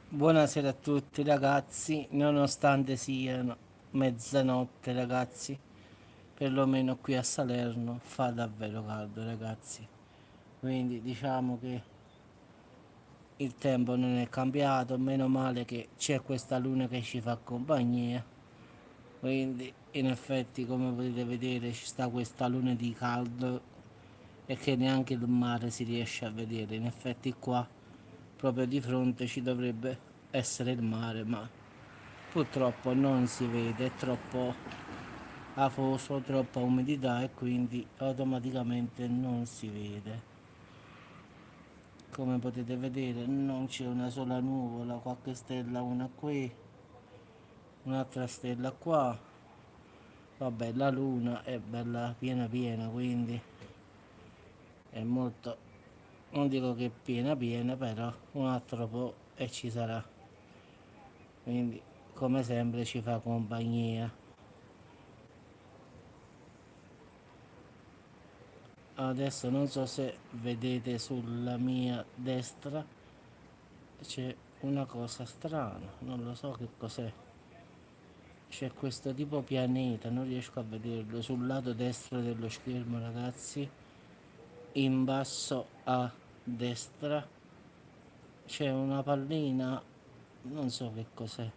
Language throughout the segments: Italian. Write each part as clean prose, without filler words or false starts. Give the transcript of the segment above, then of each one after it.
Buonasera a tutti ragazzi, nonostante siano mezzanotte ragazzi, perlomeno qui a Salerno fa davvero caldo ragazzi, quindi diciamo che il tempo non è cambiato, meno male che c'è questa luna che ci fa compagnia, quindi in effetti come potete vedere ci sta questa luna di caldo e che neanche il mare si riesce a vedere, in effetti qua proprio di fronte ci dovrebbe essere il mare, ma purtroppo non si vede, è troppo afoso, troppa umidità e quindi automaticamente non si vede. Come potete vedere non c'è una sola nuvola, qualche stella, una qui, un'altra stella qua. Vabbè, la luna è bella piena piena, quindi è molto, non dico che è piena piena, però un altro po' e ci sarà. Quindi come sempre ci fa compagnia. Adesso non so se vedete sulla mia destra c'è una cosa strana, non lo so che cos'è. C'è questo tipo pianeta, non riesco a vederlo sul lato destro dello schermo ragazzi. In basso a destra c'è una pallina, non so che cos'è.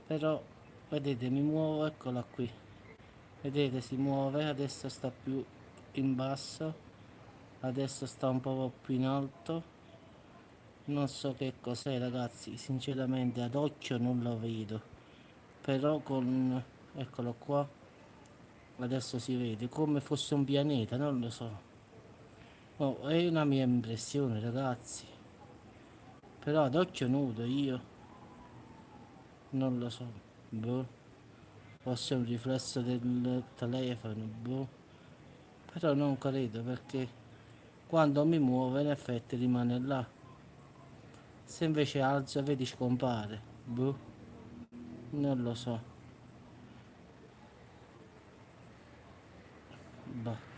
Però vedete mi muovo, eccola qui. Vedete si muove, adesso sta più in basso, adesso sta un po' più in alto. Non so che cos'è ragazzi, sinceramente ad occhio non lo vedo, però con, eccolo qua, adesso si vede come fosse un pianeta, non lo so. Oh, è una mia impressione ragazzi, però ad occhio nudo io non lo so, boh, forse è un riflesso del telefono, boh, però non credo perché quando mi muovo in effetti rimane là, se invece alzo vedi scompare, boh, non lo so, boh.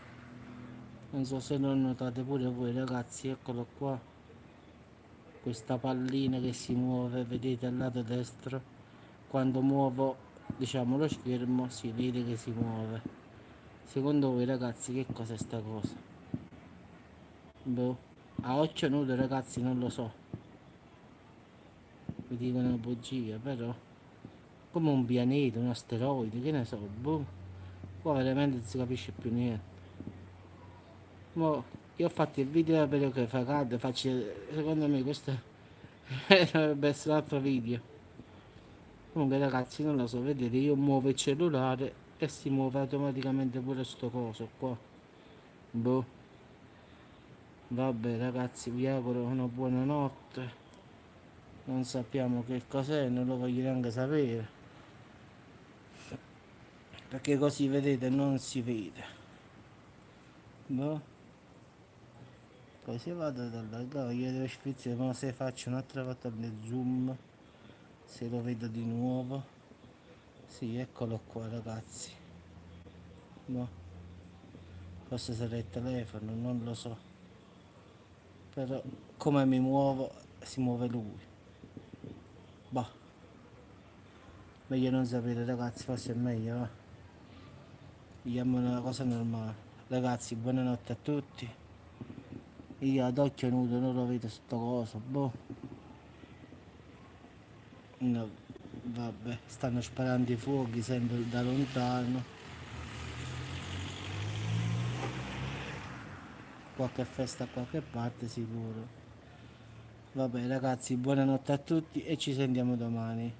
Non so se lo notate pure voi ragazzi, eccolo qua, questa pallina che si muove, vedete al lato destro, quando muovo diciamo lo schermo si vede che si muove. Secondo voi ragazzi che cos'è sta cosa? Boh, a occhio nudo ragazzi non lo so, vi dico una bugia, però come un pianeta, un asteroide, che ne so, boh, qua veramente non si capisce più niente. Mo, io ho fatto il video per che fa caldo, faccio, secondo me questo dovrebbe essere un altro video. Comunque ragazzi non lo so, vedete io muovo il cellulare e si muove automaticamente pure sto coso qua. Boh, vabbè ragazzi vi auguro una buona notte. Non sappiamo che cos'è, non lo voglio neanche sapere. Perché così vedete non si vede. Boh, poi se vado dall'altro io devo sfiziare, ma se faccio un'altra volta il zoom, se lo vedo di nuovo. Sì, eccolo qua ragazzi. Boh, forse sarà il telefono, non lo so. Però come mi muovo si muove lui. Bah, meglio non sapere ragazzi, forse è meglio, va. Vediamo una cosa normale. Ragazzi, buonanotte a tutti. Io ad occhio nudo non lo vedo sto coso, boh. No, vabbè, stanno sparando i fuochi sempre da lontano. Qualche festa a qualche parte sicuro. Vabbè ragazzi, buonanotte a tutti e ci sentiamo domani.